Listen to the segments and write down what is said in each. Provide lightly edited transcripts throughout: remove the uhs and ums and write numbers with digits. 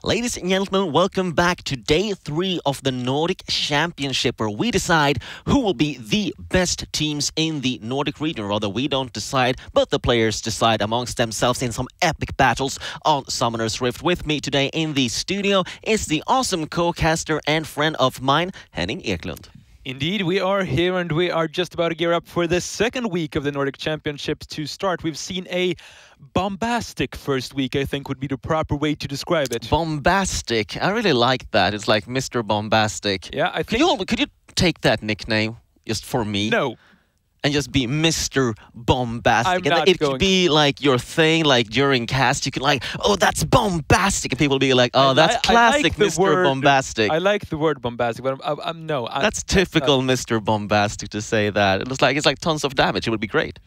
Ladies and gentlemen, welcome back to day 3 of the Nordic Championship, where we decide who will be the best teams in the Nordic region. Rather, we don't decide, but the players decide amongst themselves in some epic battles on Summoner's Rift. With me today in the studio is the awesome co-caster and friend of mine, Henning Eklund. Indeed, we are here and we are just about to gear up for the second week of the Nordic Championships to start. We've seen a bombastic first week, I think would be the proper way to describe it. Bombastic. I really like that. It's like Mr. Bombastic. Yeah, I think... Could you take that nickname just for me? No. And just be Mr. Bombastic. It could be like your thing, like during cast, you could like, oh, that's bombastic. And people will be like, oh, that's classic Mr. Bombastic. I like the word bombastic, but no. That's typical Mr. Bombastic to say that. It's like tons of damage. It would be great.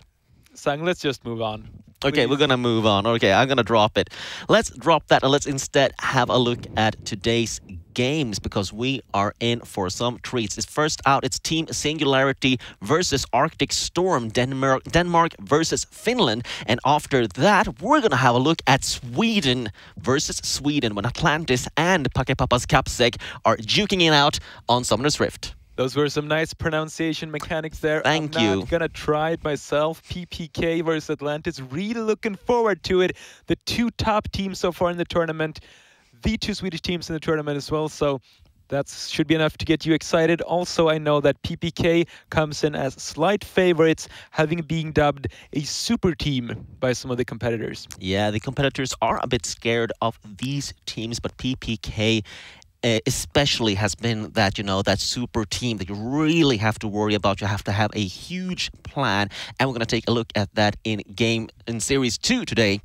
Sang, let's just move on. Okay, we're going to move on. Okay, I'm going to drop it. Let's drop that and let's instead have a look at today's games, because we are in for some treats. First out, it's Team Singularity versus Arctic Storm, Denmark versus Finland. And after that, we're going to have a look at Sweden versus Sweden, when Atlantis and Pakepapas Kapsek are duking it out on Summoner's Rift. Those were some nice pronunciation mechanics there. Thank you. I'm gonna try it myself. PPK versus Atlantis. Really looking forward to it. The two top teams so far in the tournament. The two Swedish teams in the tournament as well. So that should be enough to get you excited. Also, I know that PPK comes in as slight favorites, having been dubbed a super team by some of the competitors. Yeah, the competitors are a bit scared of these teams, but PPK especially has been that, you know, that super team that you really have to worry about. You have to have a huge plan, and we're going to take a look at that in Series 2 today,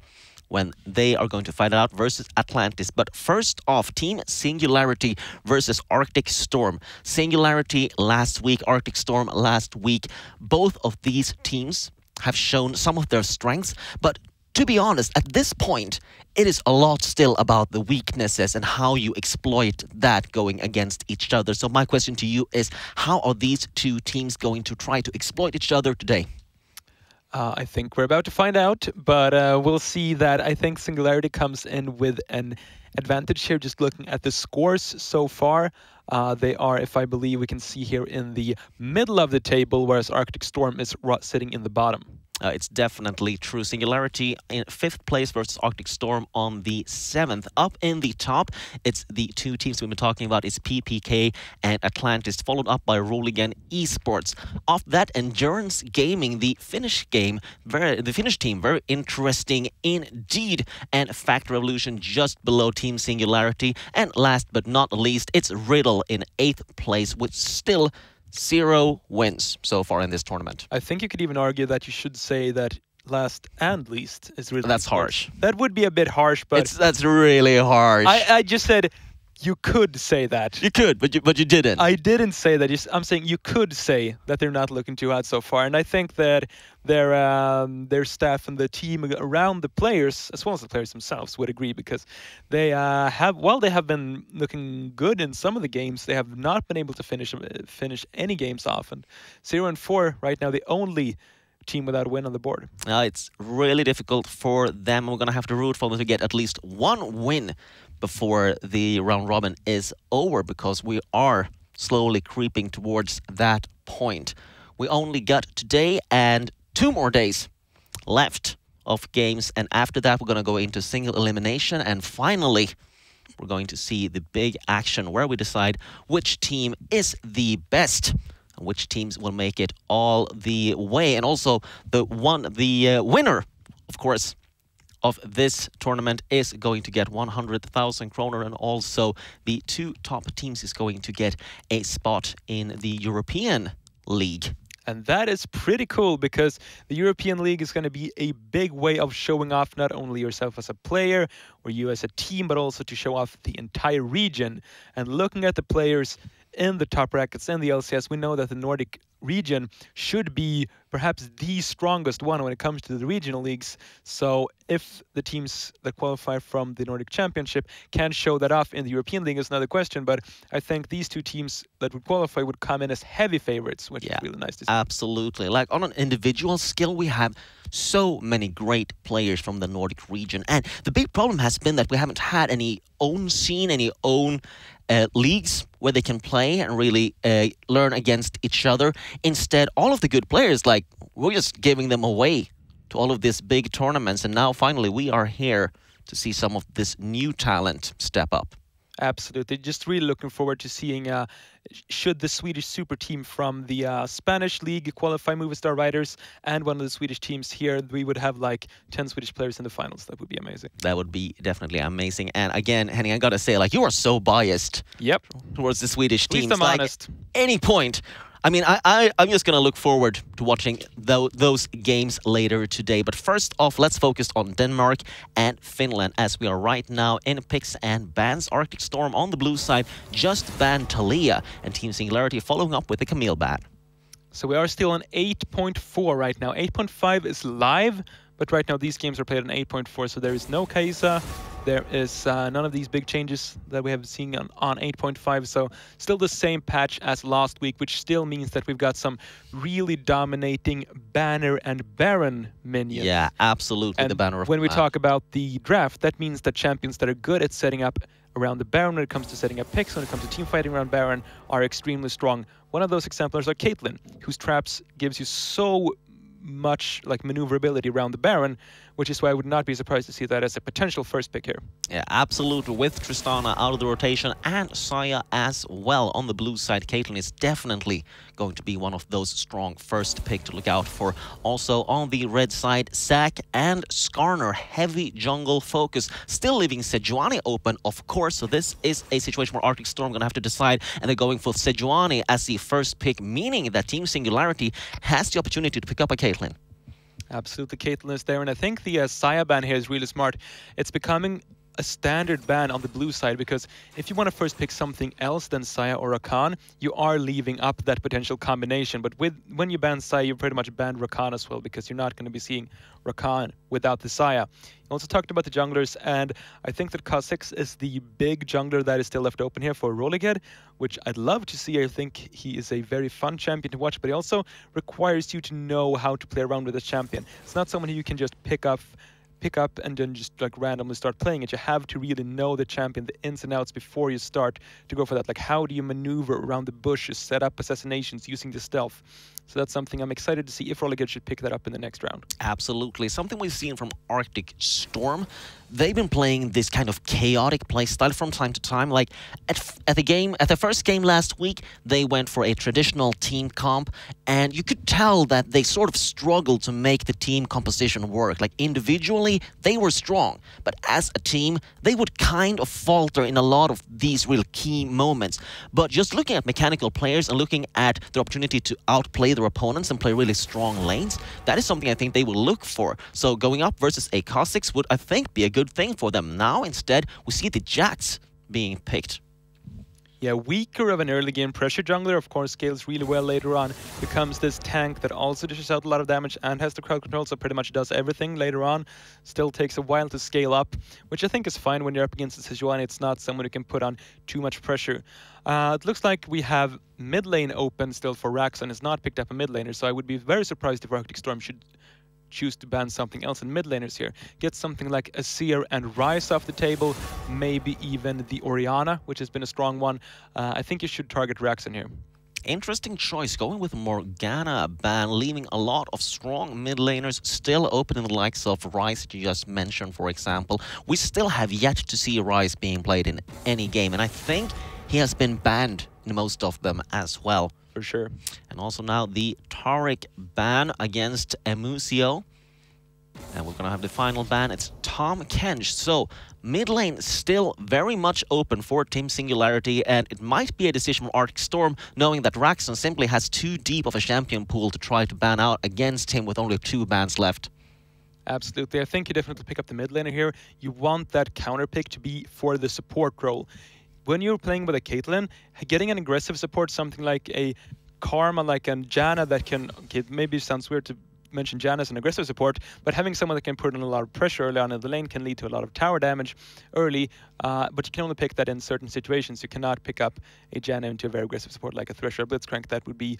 when they are going to fight it out versus Atlantis. But first off, Team Singularity versus Arctic Storm. Singularity last week, Arctic Storm last week. Both of these teams have shown some of their strengths, but to be honest, at this point, it is a lot still about the weaknesses and how you exploit that going against each other. So my question to you is, how are these two teams going to try to exploit each other today? I think we're about to find out, but we'll see that. I think Singularity comes in with an advantage here, just looking at the scores so far. They are, if I believe, we can see here in the middle of the table, whereas Arctic Storm is sitting in the bottom. It's definitely true. Singularity in 5th place versus Arctic Storm on the 7th. Up in the top, it's the two teams we've been talking about. It's PPK and Atlantis, followed up by Roligan Esports. Off that, Endurance Gaming, the Finnish team, very interesting indeed. And Fact Revolution just below Team Singularity. And last but not least, it's Riddle in 8th place, with still 0 wins so far in this tournament. I think you could even argue that you should say that last and least is really... That's harsh. That would be a bit harsh, but... That's really harsh. I just said you could say that. You could, but you didn't. I didn't say that. I'm saying you could say that they're not looking too hot so far. And I think that their staff and the team around the players, as well as the players themselves, would agree, because they have been looking good in some of the games, they have not been able to finish any games off. And 0-4 right now, the only team without a win on the board. It's really difficult for them. We're going to have to root for them to get at least one win before the round robin is over, because we are slowly creeping towards that point. We only got today and 2 more days left of games, and after that we're going to go into single elimination, and finally we're going to see the big action where we decide which team is the best, which teams will make it all the way. And also the winner, of course, of this tournament is going to get 100,000 kroner, and also the 2 top teams is going to get a spot in the European League. And that is pretty cool, because the European League is going to be a big way of showing off not only yourself as a player or you as a team, but also to show off the entire region. And looking at the players in the top brackets and the LCS, we know that the Nordic region should be perhaps the strongest one when it comes to the regional leagues. So if the teams that qualify from the Nordic Championship can show that off in the European League is another question, but I think these two teams that would qualify would come in as heavy favorites, which is really nice to see. Absolutely. Like on an individual skill, we have so many great players from the Nordic region. And the big problem has been that we haven't had any own scene, any own leagues where they can play and really learn against each other. Instead, all of the good players, like, we're just giving them away to all of these big tournaments. And now finally we are here to see some of this new talent step up. Absolutely. Just really looking forward to seeing should the Swedish super team from the Spanish league qualify Movistar Riders and one of the Swedish teams here, we would have like 10 Swedish players in the finals. That would be amazing. That would be definitely amazing. And again, Henning, I gotta say, like, you are so biased towards the Swedish teams. At least I'm honest. Any point. I mean, I'm just going to look forward to watching those games later today. But first off, let's focus on Denmark and Finland, as we are right now in picks and bans. Arctic Storm on the blue side just banned Thalia, and Team Singularity following up with a Camille ban. So we are still on 8.4 right now. 8.5 is live, but right now these games are played on 8.4, so there is no Kaisa. There is none of these big changes that we have seen on 8.5, so still the same patch as last week, which still means that we've got some really dominating Banner and Baron minions. Yeah, absolutely, and the Banner of when we talk about the draft, that means that champions that are good at setting up around the Baron when it comes to setting up picks, when it comes to team fighting around Baron, are extremely strong. One of those exemplars are Caitlyn, whose traps gives you so much like maneuverability around the Baron, which is why I would not be surprised to see that as a potential first pick here. Yeah, absolutely. With Tristana out of the rotation and Saya as well on the blue side, Caitlyn is definitely going to be one of those strong first pick to look out for. Also on the red side, Zac and Skarner, heavy jungle focus, still leaving Sejuani open, of course. So this is a situation where Arctic Storm going to have to decide, and they're going for Sejuani as the first pick, meaning that Team Singularity has the opportunity to pick up a Caitlyn. Absolutely, Caitlyn is there, and I think the Saya ban here is really smart. It's becoming a standard ban on the blue side, because if you want to first pick something else than Saya or Rakan, you are leaving up that potential combination. But when you ban Saya, you pretty much ban Rakan as well, because you're not going to be seeing Rakan without the Saya. You also talked about the junglers, and I think that Kha'Zix is the big jungler that is still left open here for Rollighead, which I'd love to see. I think he is a very fun champion to watch, but he also requires you to know how to play around with this champion. It's not someone who you can just pick up and then just like randomly start playing it. You have to really know the champion, the ins and outs before you start to go for that. Like, how do you maneuver around the bushes, set up assassinations using the stealth? So that's something I'm excited to see if Rollighead should pick that up in the next round. Absolutely. Something we've seen from Arctic Storm. They've been playing this kind of chaotic playstyle from time to time. Like at the first game last week, they went for a traditional team comp, and you could tell that they sort of struggled to make the team composition work. Like individually, they were strong, but as a team, they would kind of falter in a lot of these real key moments. But just looking at mechanical players and looking at the opportunity to outplay their opponents and play really strong lanes, that is something I think they will look for. So going up versus a Kha'Zix would, I think, be a good thing for them. Now, instead, we see the Jax being picked. Yeah, weaker of an early game pressure jungler, of course, scales really well later on. Becomes this tank that also dishes out a lot of damage and has the crowd control, so pretty much does everything later on. Still takes a while to scale up, which I think is fine when you're up against the Sejuani. It's not someone who can put on too much pressure. It looks like we have mid lane open still for Rax and has not picked up a mid laner, so I would be very surprised if Arctic Storm should choose to ban something else in mid laners here. Get something like a Seer and Ryze off the table, maybe even the Orianna, which has been a strong one. I think you should target Rax in here. Interesting choice, going with Morgana ban, leaving a lot of strong mid laners still open in the likes of Ryze that you just mentioned, for example. We still have yet to see Ryze being played in any game, and I think he has been banned in most of them as well. For sure. And also now the Taric ban against Emusio. And we're going to have the final ban. It's Tom Kench. So mid lane still very much open for Team Singularity, and it might be a decision from Arctic Storm, knowing that Raxon simply has too deep of a champion pool to try to ban out against him with only 2 bans left. Absolutely. I think you definitely pick up the mid laner here. You want that counter pick to be for the support role. When you're playing with a Caitlyn, getting an aggressive support, something like a Karma, like a Janna that can, okay, maybe it sounds weird to mentioned Janna as an aggressive support, but having someone that can put in a lot of pressure early on in the lane can lead to a lot of tower damage early, but you can only pick that in certain situations. You cannot pick up a Janna into a very aggressive support like a Thresh or a Blitzcrank. That would be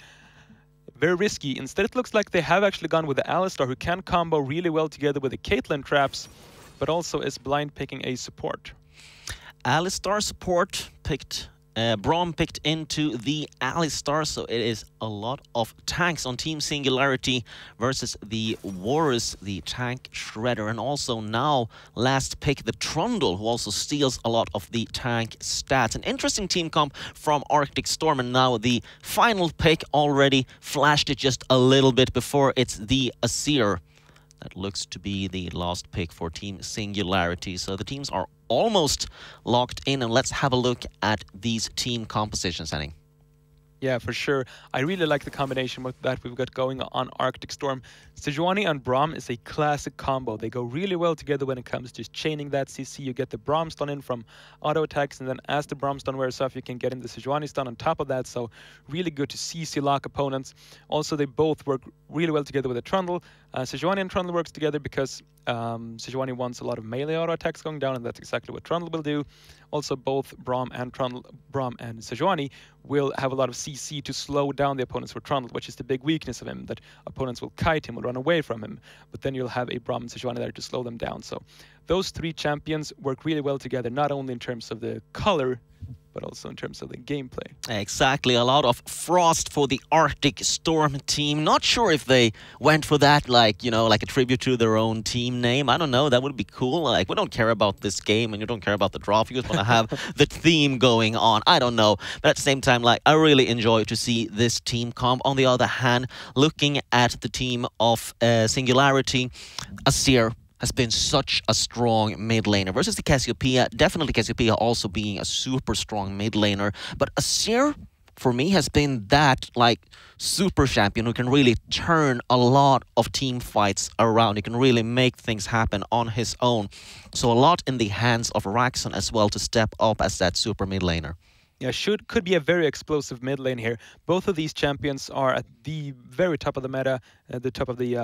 very risky. Instead, it looks like they have actually gone with the Alistar, who can combo really well together with the Caitlyn traps, but also is blind picking a support. Alistar support picked, Braum picked into the Alistar, so it is a lot of tanks on Team Singularity versus the Warriors, the tank shredder, and also now last pick the Trundle, who also steals a lot of the tank stats. An interesting team comp from Arctic Storm, and now the final pick already flashed it just a little bit before. It's the Azir. That looks to be the last pick for Team Singularity. So the teams are almost locked in, and let's have a look at these team compositions, Henning. Yeah, for sure. I really like the combination that we've got going on Arctic Storm. Sejuani and Braum is a classic combo. They go really well together when it comes to just chaining that CC. You get the Braum stun in from auto attacks, and then as the Braum stun wears off, you can get in the Sejuani stun on top of that. So really good to CC lock opponents. Also, they both work really well together with the Trundle. Sejuani and Trundle works together because Sejuani wants a lot of melee auto attacks going down, and that's exactly what Trundle will do. Also, both Braum and Sejuani will have a lot of CC to slow down the opponents for Trundle, which is the big weakness of him, that opponents will kite him, will run away from him, but then you'll have a Braum and Sejuani there to slow them down. So those three champions work really well together, not only in terms of the color, but also in terms of the gameplay. Exactly, a lot of frost for the Arctic Storm team. Not sure if they went for that, like, you know, like a tribute to their own team name. I don't know, that would be cool. Like, we don't care about this game and you don't care about the draw. You just want to have the theme going on. I don't know. But at the same time, like, I really enjoy to see this team comp. On the other hand, looking at the team of Singularity, Azir has been such a strong mid laner versus the Cassiopeia. Definitely Cassiopeia also being a super strong mid laner. But Azir, for me, has been that, like, super champion who can really turn a lot of team fights around. He can really make things happen on his own. So a lot in the hands of Raxon as well to step up as that super mid laner. Yeah, could be a very explosive mid lane here. Both of these champions are at the very top of the meta, at the top of the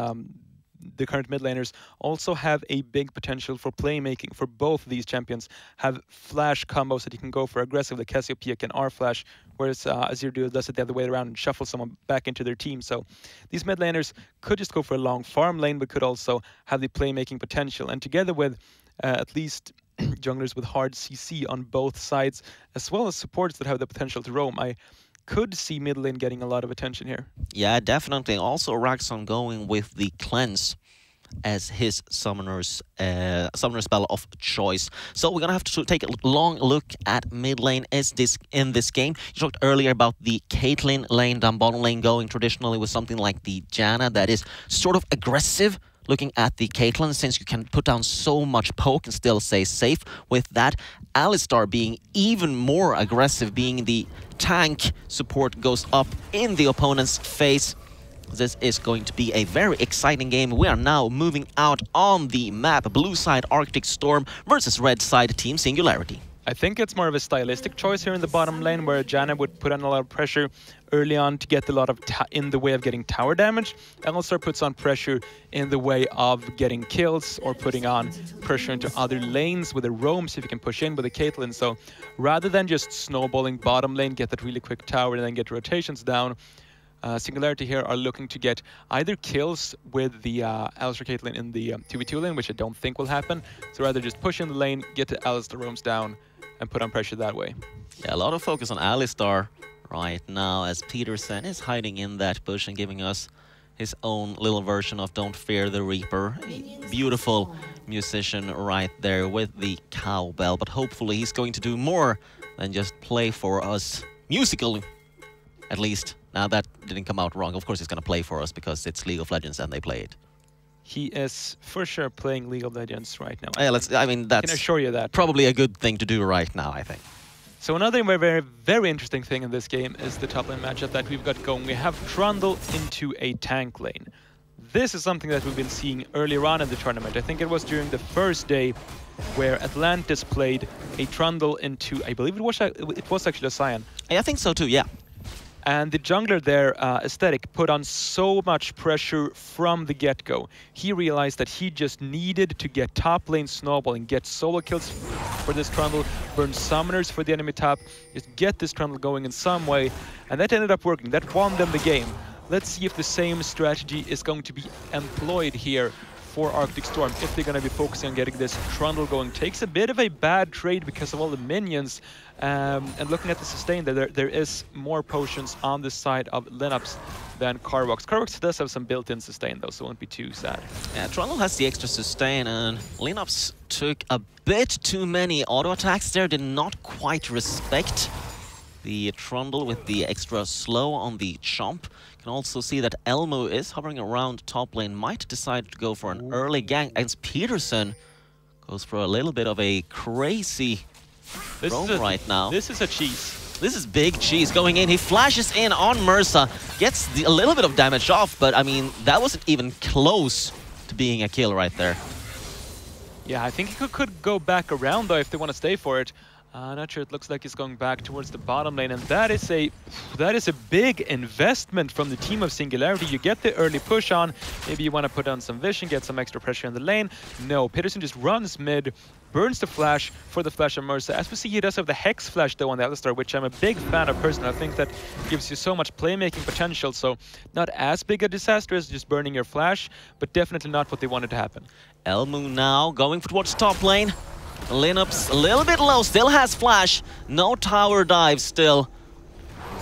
current mid laners. Also have a big potential for playmaking. For both of these champions have flash combos that you can go for aggressive. The Cassiopeia can R-flash, whereas Azir does it the other way around and shuffle someone back into their team. So these mid laners could just go for a long farm lane, but could also have the playmaking potential. And together with at least junglers with hard CC on both sides, as well as supports that have the potential to roam, I could see mid lane getting a lot of attention here. Yeah, definitely. Also, Raxon going with the Cleanse as his summoner spell of choice. So we're gonna have to take a long look at mid lane in this game. You talked earlier about the Caitlyn lane, down bottom lane going traditionally with something like the Janna that is sort of aggressive. Looking at the Caitlyn, since you can put down so much poke and still stay safe with that. Alistar being even more aggressive, being the tank support goes up in the opponent's face. This is going to be a very exciting game. We are now moving out on the map. Blue side Arctic Storm versus red side Team Singularity. I think it's more of a stylistic choice here in the bottom lane, where Janna would put on a lot of pressure early on to get a lot of in the way of getting tower damage. Alistar puts on pressure in the way of getting kills or putting on pressure into other lanes with the roams if you can push in with the Caitlyn. So rather than just snowballing bottom lane, get that really quick tower and then get rotations down, Singularity here are looking to get either kills with the Alistar Caitlyn in the 2v2 lane, which I don't think will happen. So rather just push in the lane, get the Alistar roams down, and put on pressure that way. Yeah, a lot of focus on Alistar right now as Peterson is hiding in that bush and giving us his own little version of Don't Fear the Reaper. A beautiful musician right there with the cowbell, but hopefully he's going to do more than just play for us musically, at least. Now that didn't come out wrong. Of course he's going to play for us because it's League of Legends and they play it. He is for sure playing League of Legends right now. Yeah, that's I can assure you that. Probably a good thing to do right now, I think. So another very, very interesting thing in this game is the top lane matchup that we've got going. We have Trundle into a tank lane. This is something that we've been seeing earlier on in the tournament. I think it was during the first day where Atlantis played a Trundle into, I believe it was actually a Sion. I think so too, yeah. And the jungler there, Aesthetic, put on so much pressure from the get-go. He realized that he just needed to get top lane snowballing, get solo kills for this Trundle, burn summoners for the enemy top, just get this Trundle going in some way. And that ended up working. That won them the game. Let's see if the same strategy is going to be employed here for Arctic Storm, if they're going to be focusing on getting this Trundle going. Takes a bit of a bad trade because of all the minions. And looking at the sustain, there is more potions on the side of Linux than Carvox. Carvox does have some built-in sustain though, so it won't be too sad. Yeah, Trundle has the extra sustain, and Linux took a bit too many auto attacks there, did not quite respect the Trundle with the extra slow on the chomp. Can also see that Elmo is hovering around top lane, might decide to go for an early gank, and Peterson goes for a little bit of a crazy roam right now. This is a cheese. This is big cheese going in. He flashes in on Mursa, gets a little bit of damage off, but I mean, that wasn't even close to being a kill right there. Yeah, I think he could go back around though if they want to stay for it. Not sure. It looks like he's going back towards the bottom lane, and that is a big investment from the team of Singularity. You get the early push on. Maybe you want to put on some vision, get some extra pressure in the lane. No, Peterson just runs mid, burns the flash for the flash of Mercer. As we see, he does have the Hex flash though on the Alistar, which I'm a big fan of personally. I think that gives you so much playmaking potential. So not as big a disaster as just burning your flash, but definitely not what they wanted to happen. Elmo now going towards top lane. Linux a little bit low, still has flash, no tower dive still.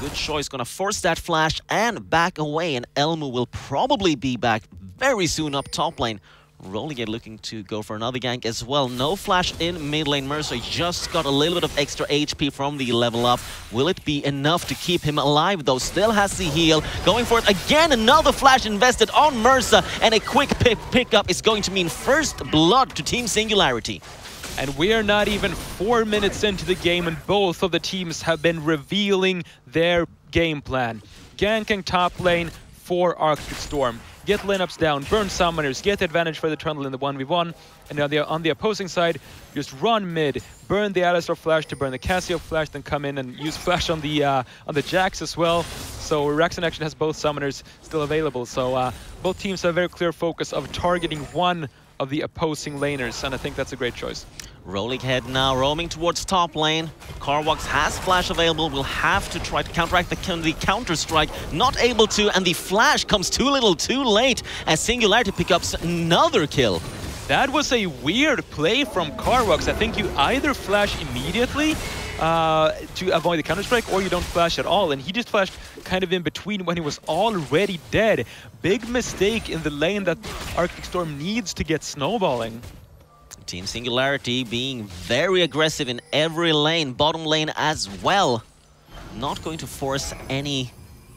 Good choice, gonna force that flash and back away, and Elmo will probably be back very soon up top lane. Rolling looking to go for another gank as well. No flash in mid lane. Mercer just got a little bit of extra HP from the level up. Will it be enough to keep him alive though? Still has the heal. Going for it again. Another flash invested on Mercer, and a quick pickup is going to mean first blood to Team Singularity. And we are not even 4 minutes into the game, and both of the teams have been revealing their game plan. Ganking top lane for Arctic Storm. Get lineups down, burn summoners, get advantage for the Trundle in the 1v1. And on the opposing side, just run mid, burn the Alistar flash to burn the Cassio flash, then come in and use flash on the Jax as well. So Raxon Action has both summoners still available. So both teams have a very clear focus of targeting one of the opposing laners, and I think that's a great choice. Rolling head now, roaming towards top lane. Carvox has flash available, will have to try to counteract the counter-strike. Not able to, and the flash comes too little too late as Singularity picks up another kill. That was a weird play from Carvox. I think you either flash immediately to avoid the counter-strike, or you don't flash at all, and he just flashed kind of in between when he was already dead. Big mistake in the lane that Arctic Storm needs to get snowballing. Team Singularity being very aggressive in every lane, bottom lane as well. Not going to force any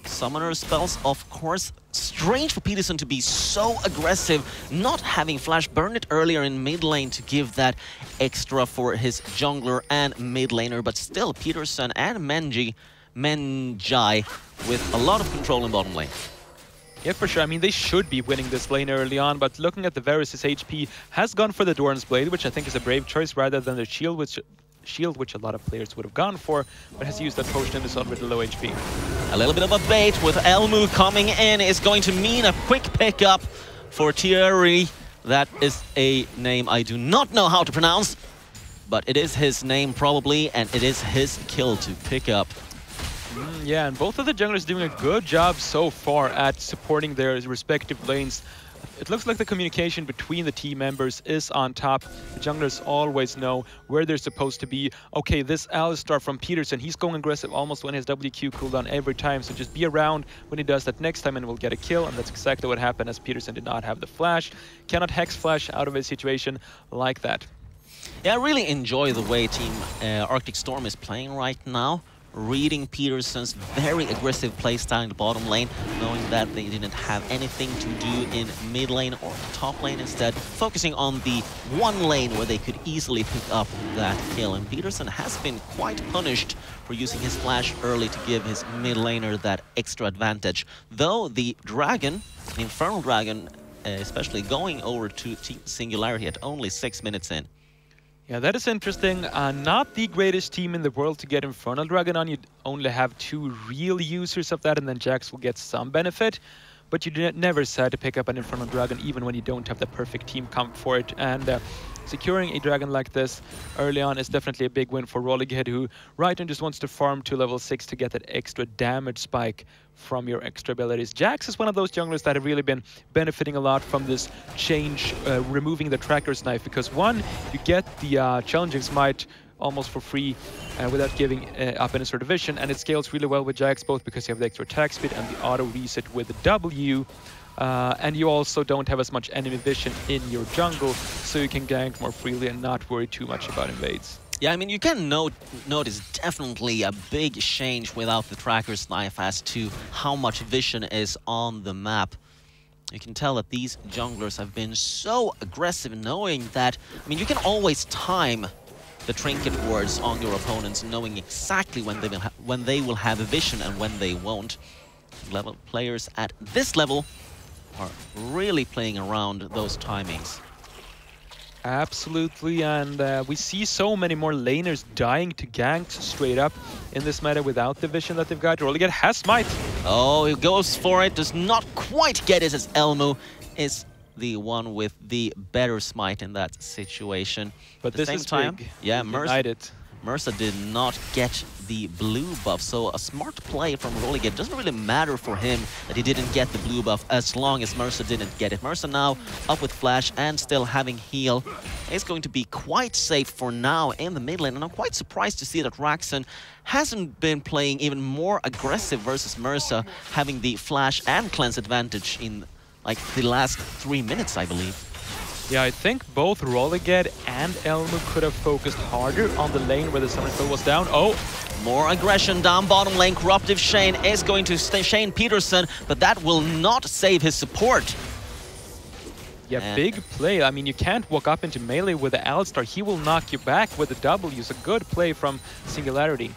summoner spells, of course. Strange for Peterson to be so aggressive, not having flash, burn it earlier in mid lane to give that extra for his jungler and mid laner, but still Peterson and Menjai with a lot of control in bottom lane. Yeah, for sure. I mean, they should be winning this lane early on, but looking at the Varus, his HP has gone for the Doran's Blade, which I think is a brave choice, rather than the shield, which a lot of players would have gone for, but has used that potion in this one with the low HP. A little bit of a bait with Elmu coming in is going to mean a quick pickup for Thierry. That is a name I do not know how to pronounce, but it is his name probably, and it is his kill to pick up. Yeah, and both of the junglers doing a good job so far at supporting their respective lanes. It looks like the communication between the team members is on top. The junglers always know where they're supposed to be. Okay, this Alistar from Peterson, he's going aggressive almost when his WQ cooldown every time, so just be around when he does that next time and we'll get a kill, and that's exactly what happened as Peterson did not have the flash. Cannot Hex flash out of a situation like that. Yeah, I really enjoy the way Team Arctic Storm is playing right now. Reading Peterson's very aggressive playstyle in the bottom lane, knowing that they didn't have anything to do in mid lane or top lane, instead focusing on the one lane where they could easily pick up that kill. And Peterson has been quite punished for using his flash early to give his mid laner that extra advantage. Though the Dragon, the Infernal Dragon, especially going over to Team Singularity at only 6 minutes in. Yeah, that is interesting. Not the greatest team in the world to get Infernal Dragon on. You only have 2 real users of that, and then Jax will get some benefit. But you never sad to pick up an Infernal Dragon, even when you don't have the perfect team comp for it. And securing a dragon like this early on is definitely a big win for Rollighead, who right now just wants to farm to level 6 to get that extra damage spike from your extra abilities. Jax is one of those junglers that have really been benefiting a lot from this change, removing the Tracker's Knife, because one, you get the Challenging Smite almost for free without giving up any sort of vision, and it scales really well with Jax, both because you have the extra attack speed and the auto reset with the W, and you also don't have as much enemy vision in your jungle, so you can gank more freely and not worry too much about invades. Yeah, I mean, you can notice definitely a big change without the Tracker's Knife as to how much vision is on the map. You can tell that these junglers have been so aggressive, knowing that, I mean, you can always time the trinket wards on your opponents, knowing exactly when they will have a vision and when they won't. Players at this level are really playing around those timings. Absolutely, and we see so many more laners dying to ganks straight up in this meta without the vision that they've got. Rollighead has Smite. Oh, he goes for it, does not quite get it, as Elmo is the one with the better Smite in that situation. But this is big. Yeah, Mercer did not get the blue buff, so a smart play from Rollighead. Doesn't really matter for him that he didn't get the blue buff as long as Mercer didn't get it. Mercer now up with Flash and still having heal is going to be quite safe for now in the mid lane, and I'm quite surprised to see that Raxon hasn't been playing even more aggressive versus Mercer, having the Flash and Cleanse advantage in like the last 3 minutes, I believe. Yeah, I think both Rollighead and Elmo could have focused harder on the lane where the Summoner Spell was down. Oh! More aggression down bottom lane. Corruptive Shane is going to stay Shane Peterson, but that will not save his support. Yeah, and big play. I mean, you can't walk up into melee with the Alistar. He will knock you back with the W. So good play from Singularity.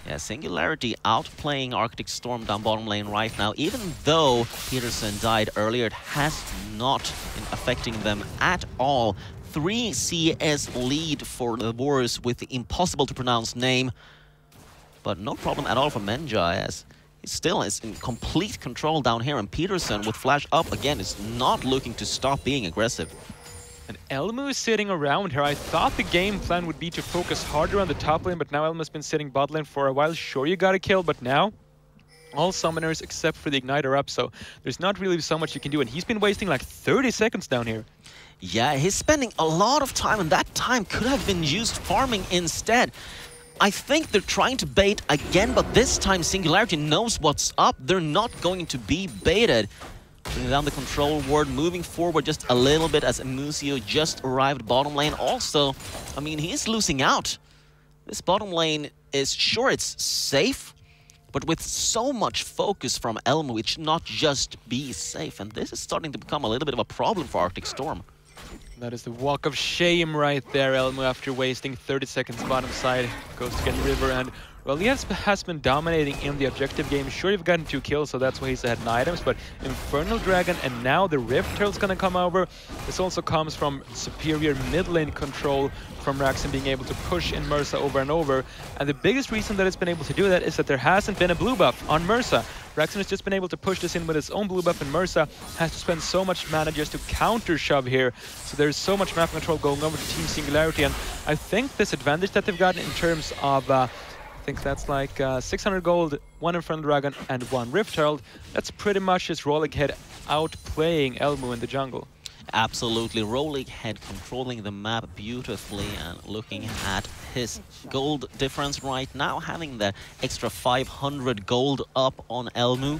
Yeah, Singularity outplaying Arctic Storm down bottom lane right now. Even though Peterson died earlier, it has not been affecting them at all. 3 CS lead for the Warriors with the impossible to pronounce name. But no problem at all for Menja, as he still is in complete control down here. And Peterson with Flash up again is not looking to stop being aggressive. And Elmo is sitting around here. I thought the game plan would be to focus harder on the top lane, but now Elmo's been sitting bot lane for a while. Sure, you got a kill, but now all summoners except for the Igniter are up, so there's not really so much you can do. And he's been wasting like 30 seconds down here. Yeah, he's spending a lot of time, and that time could have been used farming instead. I think they're trying to bait again, but this time Singularity knows what's up. They're not going to be baited. Down the control ward, moving forward just a little bit as Emusio just arrived bottom lane. Also, I mean, he's losing out. This bottom lane is, sure, it's safe, but with so much focus from Elmo, it should not just be safe. And this is starting to become a little bit of a problem for Arctic Storm. That is the walk of shame right there, Elmo, after wasting 30 seconds bottom side. Goes to get River, and well, he has been dominating in the objective game. Sure, you've gotten 2 kills, so that's why he's ahead in items, but Infernal Dragon and now the Rift Turtle's gonna come over. This also comes from superior mid lane control from Raxon being able to push in Mercer over and over. And the biggest reason that it's been able to do that is that there hasn't been a blue buff on Mercer. Raxon has just been able to push this in with his own blue buff, and Mercer has to spend so much mana just to counter shove here. So there's so much map control going over to Team Singularity, and I think this advantage that they've gotten in terms of I think that's like 600 gold, 1 Infernal Dragon, and 1 Rift Herald. That's pretty much just Rollighead outplaying Elmo in the jungle. Absolutely, Rollighead controlling the map beautifully and looking at his gold difference right now, having the extra 500 gold up on Elmo,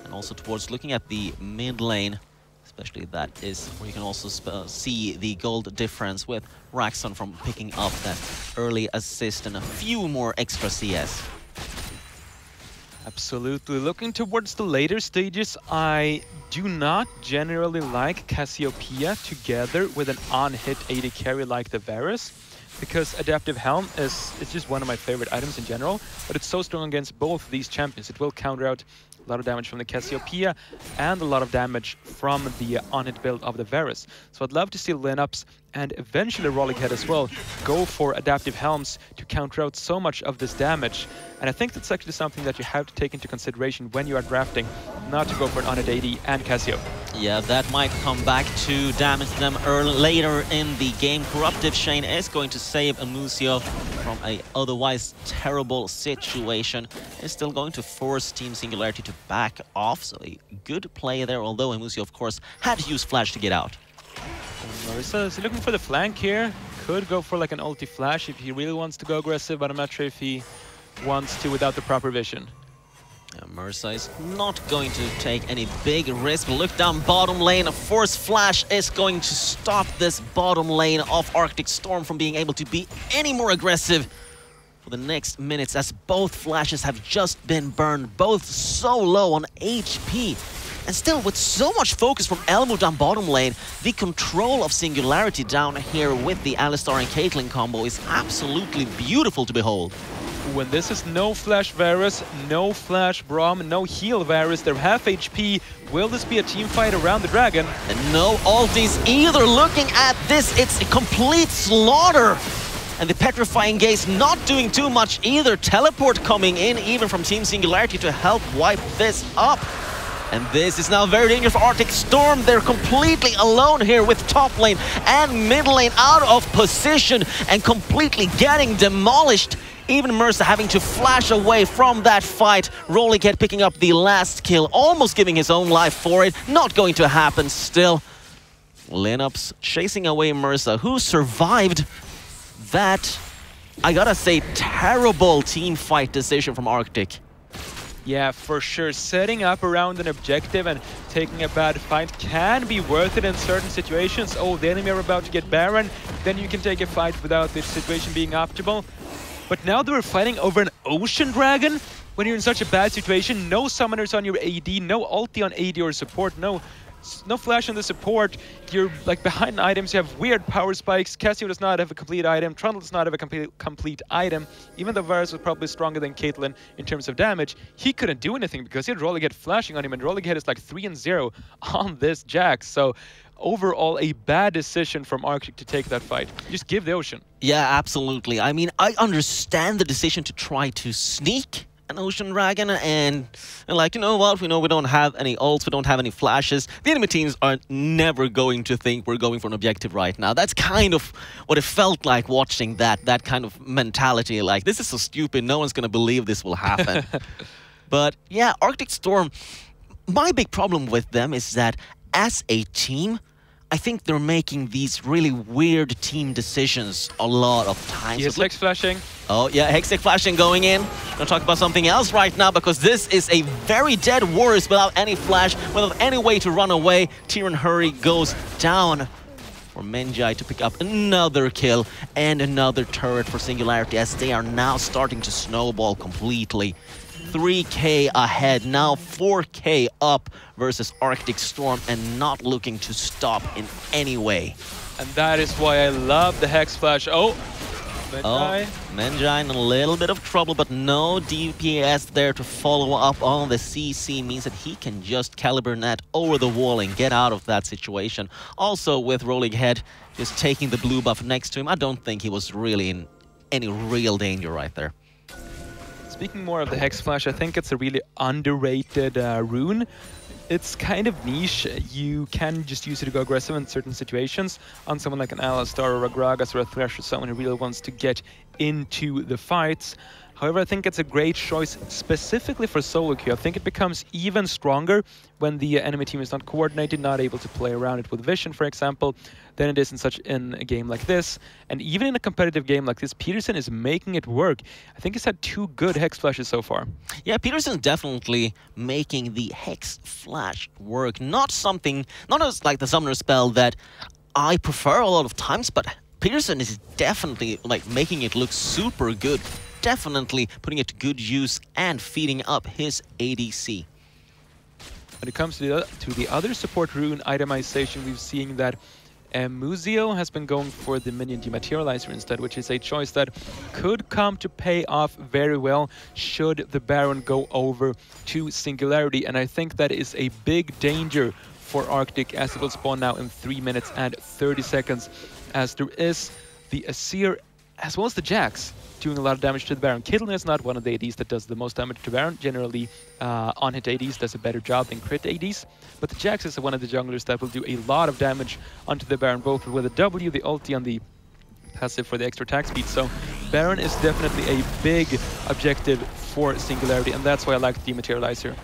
and also towards looking at the mid lane. Especially that is where you can also see the gold difference with Raxon from picking up that early assist and a few more extra CS. Absolutely. Looking towards the later stages, I do not generally like Cassiopeia together with an on-hit AD carry like the Varus, because Adaptive Helm is just one of my favorite items in general, but it's so strong against both these champions. It will counter out A lot of damage from the Cassiopeia, and a lot of damage from the on-hit build of the Varus. So I'd love to see Lineups and eventually Rolling Head as well go for adaptive helms to counter out so much of this damage. And I think that's actually something that you have to take into consideration when you are drafting, not to go for an on-hit AD and Cassio. Yeah, that might come back to damage them later in the game. Corruptive Shane is going to save Amusio from a otherwise terrible situation. Is still going to force Team Singularity to back off, so a good play there, although Amusio, of course, had to use Flash to get out. Marissa is looking for the flank here. Could go for like an ulti flash if he really wants to go aggressive, but I'm not sure if he wants to without the proper vision. Mersa is not going to take any big risk. Look down bottom lane. A Force Flash is going to stop this bottom lane of Arctic Storm from being able to be any more aggressive for the next minutes, as both flashes have just been burned, both so low on HP. And still, with so much focus from Elmo down bottom lane, the control of Singularity down here with the Alistar and Caitlyn combo is absolutely beautiful to behold. When this is no Flash Varus, no Flash Braum, no heal Varus, they're half HP. Will this be a team fight around the dragon? And no ultis either. Looking at this, it's a complete slaughter. And the Petrifying Gaze not doing too much either. Teleport coming in even from Team Singularity to help wipe this up. And this is now very dangerous for Arctic Storm. They're completely alone here with top lane and mid lane out of position and completely getting demolished. Even Mercer having to flash away from that fight. Rolling Head picking up the last kill, almost giving his own life for it. Not going to happen still. Lineups chasing away Mercer, who survived that, I gotta say, terrible team fight decision from Arctic. Yeah, for sure. Setting up around an objective and taking a bad fight can be worth it in certain situations. Oh, the enemy are about to get Baron, then you can take a fight without the situation being optimal. But now that we're fighting over an Ocean Dragon, when you're in such a bad situation, no summoners on your AD, no ulti on AD or support, no flash on the support, you're like behind items, you have weird power spikes, Cassio does not have a complete item, Trundle does not have a complete item. Even though Varus was probably stronger than Caitlyn in terms of damage, he couldn't do anything because he had Rolling Head flashing on him, and Rolling Head is like 3-0 on this Jax. So overall, a bad decision from Arctic to take that fight. Just give the Ocean. Yeah, absolutely. I mean, I understand the decision to try to sneak an Ocean Dragon and like, you know what, we know we don't have any ults, we don't have any flashes. The enemy teams are never going to think we're going for an objective right now. That's kind of what it felt like watching that kind of mentality. Like, this is so stupid, no one's gonna believe this will happen. But yeah, Arctic Storm, my big problem with them is that as a team, I think they're making these really weird team decisions a lot of times. Yes, Hex flashing. Oh yeah, Hextech flashing going in. Gonna talk about something else right now, because this is a very dead Warriors without any flash, without any way to run away. Tyrion Hurry goes down for Menjai to pick up another kill and another turret for Singularity, as they are now starting to snowball completely. 3K ahead, now 4K up versus Arctic Storm, and not looking to stop in any way. And that is why I love the Hex Flash. Oh, Menjai. Menjai in a little bit of trouble, but no DPS there to follow up on the CC means that he can just caliber net over the wall and get out of that situation. Also with Rolling Head just taking the blue buff next to him, I don't think he was really in any real danger right there. Speaking more of the Hex Flash, I think it's a really underrated rune. It's kind of niche. You can just use it to go aggressive in certain situations on someone like an Alistar or a Gragas or a Thresh, or someone who really wants to get into the fights. However, I think it's a great choice specifically for solo queue. I think it becomes even stronger when the enemy team is not coordinated, not able to play around it with vision, for example, than it is in a game like this. And even in a competitive game like this, Peterson is making it work. I think he's had 2 good Hex Flashes so far. Yeah, Peterson's definitely making the Hex Flash work. Not as like the Summoner spell that I prefer a lot of times, but Peterson is definitely like making it look super good. Definitely putting it to good use and feeding up his ADC. When it comes to the other support rune itemization, we've seen that Muzio has been going for the minion dematerializer instead, which is a choice that could come to pay off very well should the Baron go over to Singularity. And I think that is a big danger for Arctic, as it will spawn now in 3 minutes and 30 seconds, as there is the Asir as well as the Jax doing a lot of damage to the Baron. Kidlin is not one of the ADs that does the most damage to Baron. Generally, on-hit ADs does a better job than crit ADs. But the Jax is one of the junglers that will do a lot of damage onto the Baron, both with the W, the ulti, and the passive for the extra attack speed. So Baron is definitely a big objective for Singularity, and that's why I like the Dematerializer.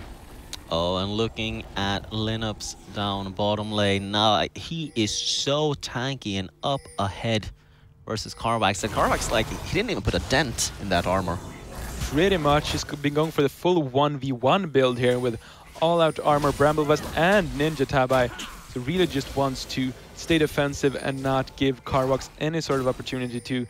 Oh, and looking at Linux down bottom lane now, he is so tanky and up ahead versus Carvax. And Carvax, like, he didn't even put a dent in that armor. Pretty much. He's been going for the full 1v1 build here with all-out armor, Bramble Vest, and Ninja Tabai. So really just wants to stay defensive and not give Carvax any sort of opportunity to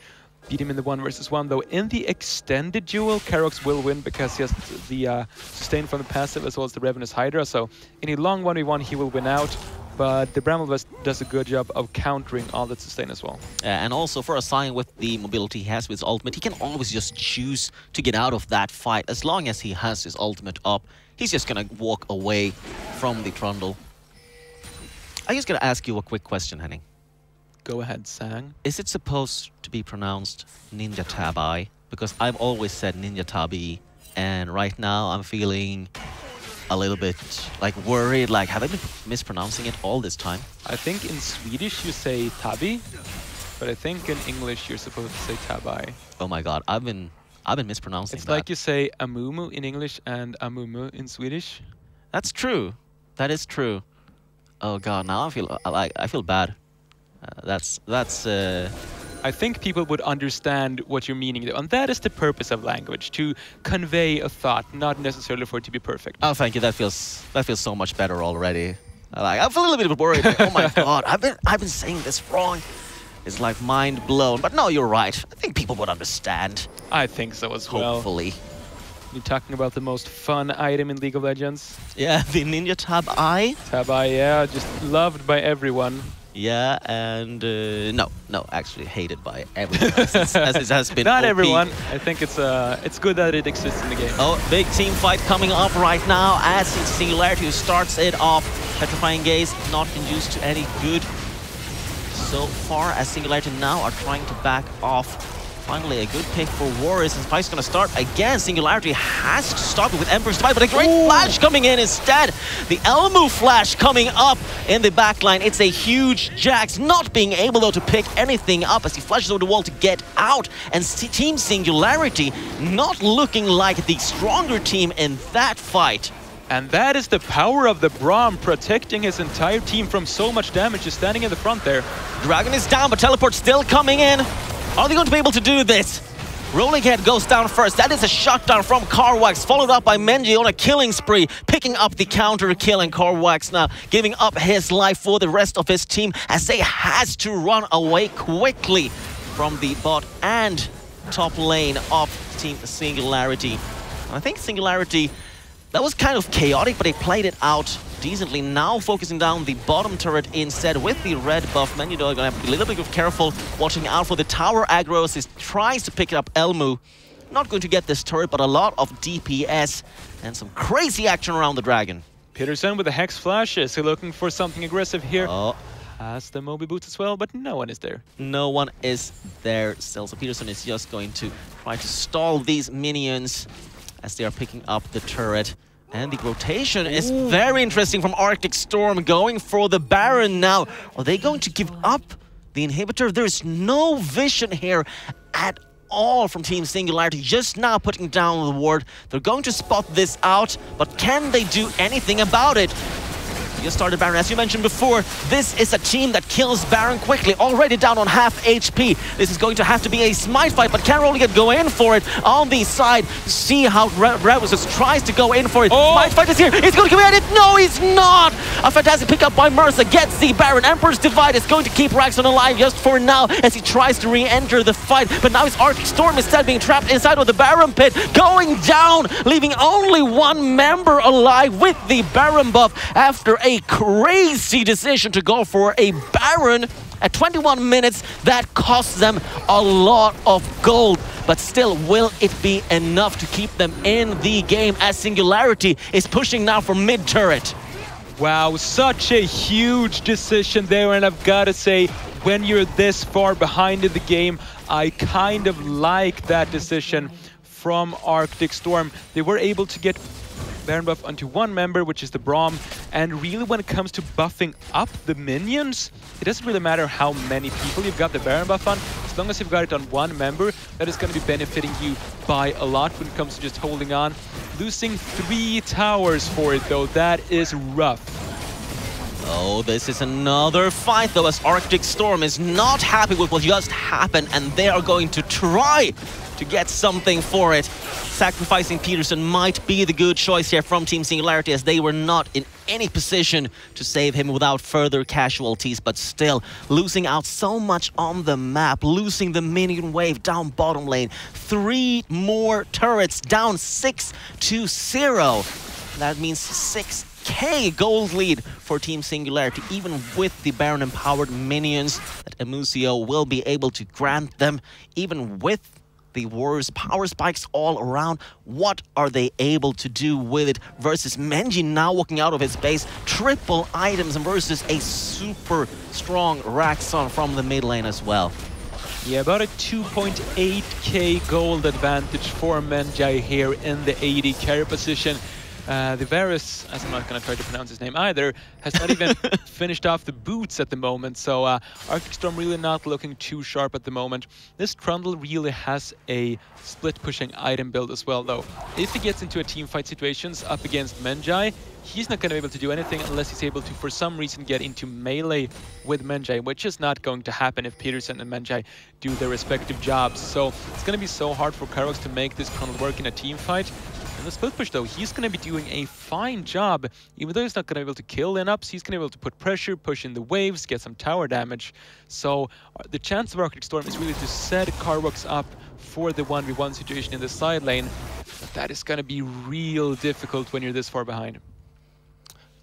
beat him in the 1 versus 1. Though in the extended duel, Carvax will win because he has the sustain from the passive as well as the Revenous Hydra. So in a long 1v1, he will win out. But the Bramble Vest does a good job of countering all that sustain as well. And also for a Sion with the mobility he has with his ultimate, he can always just choose to get out of that fight. As long as he has his ultimate up, he's just gonna walk away from the Trundle. I'm just gonna ask you a quick question, Henning. Go ahead, Sang. Is it supposed to be pronounced Ninja Tabai? Because I've always said Ninja Tabi, and right now I'm feeling a little bit like worried, like have I been mispronouncing it all this time? I think in Swedish you say tabi, but I think in English you're supposed to say tabai. Oh my god, I've been mispronouncing It's that. like you say amumu in English and amumu in Swedish. That's true. That is true. Oh god, now I feel bad. I think people would understand what you're meaning, and that is the purpose of language, to convey a thought, not necessarily for it to be perfect. Oh, thank you. That feels so much better already. I feel a little bit worried. Oh my god, I've been saying this wrong. It's like mind blown. But no, you're right. I think people would understand. I think so as well. Hopefully. You're talking about the most fun item in League of Legends. Yeah, the Ninja Tabai. Tabai, yeah, just loved by everyone. Yeah, and no, actually hated by everyone, as it has been. Not OP. everyone. I think it's good that it exists in the game. Oh, big team fight coming up right now as it's Singularity who starts it off. Petrifying Gaze not been used to any good so far, as Singularity now are trying to back off. Finally, a good pick for Warriors, and fight's gonna start again. Singularity has to stop it with Emperor's Divide, but a great flash coming in instead. The Elmu flash coming up in the backline. It's a huge Jax, not being able though to pick anything up as he flashes over the wall to get out. And Team Singularity not looking like the stronger team in that fight. And that is the power of the Braum, protecting his entire team from so much damage, just standing in the front there. Dragon is down, but Teleport still coming in. Are they going to be able to do this? Rolling Head goes down first. That is a shutdown from Carwax, followed up by Menji on a killing spree, picking up the counter kill, and Carwax now giving up his life for the rest of his team as they has to run away quickly from the bot and top lane of Team Singularity. And I think Singularity, that was kind of chaotic, but they played it out decently. Now focusing down the bottom turret instead with the red buff. Menu are gonna have to be a little bit careful, watching out for the tower aggro as he tries to pick up Elmu. Not going to get this turret, but a lot of DPS and some crazy action around the dragon. Peterson with the Hex flashes, looking for something aggressive here. Oh. Has the Moby boots as well, but no one is there. No one is there still, so Peterson is just going to try to stall these minions as they are picking up the turret. And the rotation is very interesting from Arctic Storm, going for the Baron now. Are they going to give up the inhibitor? There is no vision here at all from Team Singularity, just now putting down the ward. They're going to spot this out, but can they do anything about it? Just started Baron, as you mentioned before. This is a team that kills Baron quickly, already down on half HP. This is going to have to be a smite fight, but can Rolling go in for it on the side? See how Revisus tries to go in for it. Smite fight is here. He's going to command it. No, he's not. A fantastic pickup by Mercer gets the Baron. Emperor's Divide is going to keep Raxon alive just for now as he tries to re-enter the fight. But now his Arctic Storm instead being trapped inside of the Baron pit, going down, leaving only one member alive with the Baron buff after a crazy decision to go for a Baron. At 21 minutes, that costs them a lot of gold. But still, will it be enough to keep them in the game as Singularity is pushing now for mid-turret? Wow, such a huge decision there, and I've got to say, when you're this far behind in the game, I kind of like that decision from Arctic Storm. They were able to get Baron buff onto one member, which is the Braum, and really when it comes to buffing up the minions, it doesn't really matter how many people you've got the Baron buff on, as long as you've got it on one member, that is going to be benefiting you by a lot when it comes to just holding on. Losing 3 towers for it though, that is rough. Oh, this is another fight though, as Arctic Storm is not happy with what just happened, and they are going to try to get something for it. Sacrificing Peterson might be the good choice here from Team Singularity, as they were not in any position to save him without further casualties, but still losing out so much on the map, losing the minion wave down bottom lane. 3 more turrets, down 6-0. That means 6k gold lead for Team Singularity, even with the Baron empowered minions that Emusio will be able to grant them, even with the Warriors power spikes all around. What are they able to do with it versus Menji now walking out of his base, triple items, and versus a super strong Raxon from the mid lane as well. Yeah, about a 2.8k gold advantage for Menji here in the AD carry position. The Varus, as I'm not going to try to pronounce his name either, has not even finished off the boots at the moment, so Arctic Storm really not looking too sharp at the moment. This Trundle really has a split pushing item build as well though. If he gets into a team fight situations up against Menji, he's not going to be able to do anything unless he's able to for some reason get into melee with Menji, which is not going to happen if Peterson and Menji do their respective jobs. So it's going to be so hard for Karox to make this Trundle work in a team fight. In the split push though, he's going to be doing a fine job. Even though he's not going to be able to kill lineups, he's going to be able to put pressure, push in the waves, get some tower damage. So the chance of Arctic Storm is really to set Karox up for the 1v1 situation in the side lane. But that is going to be real difficult when you're this far behind.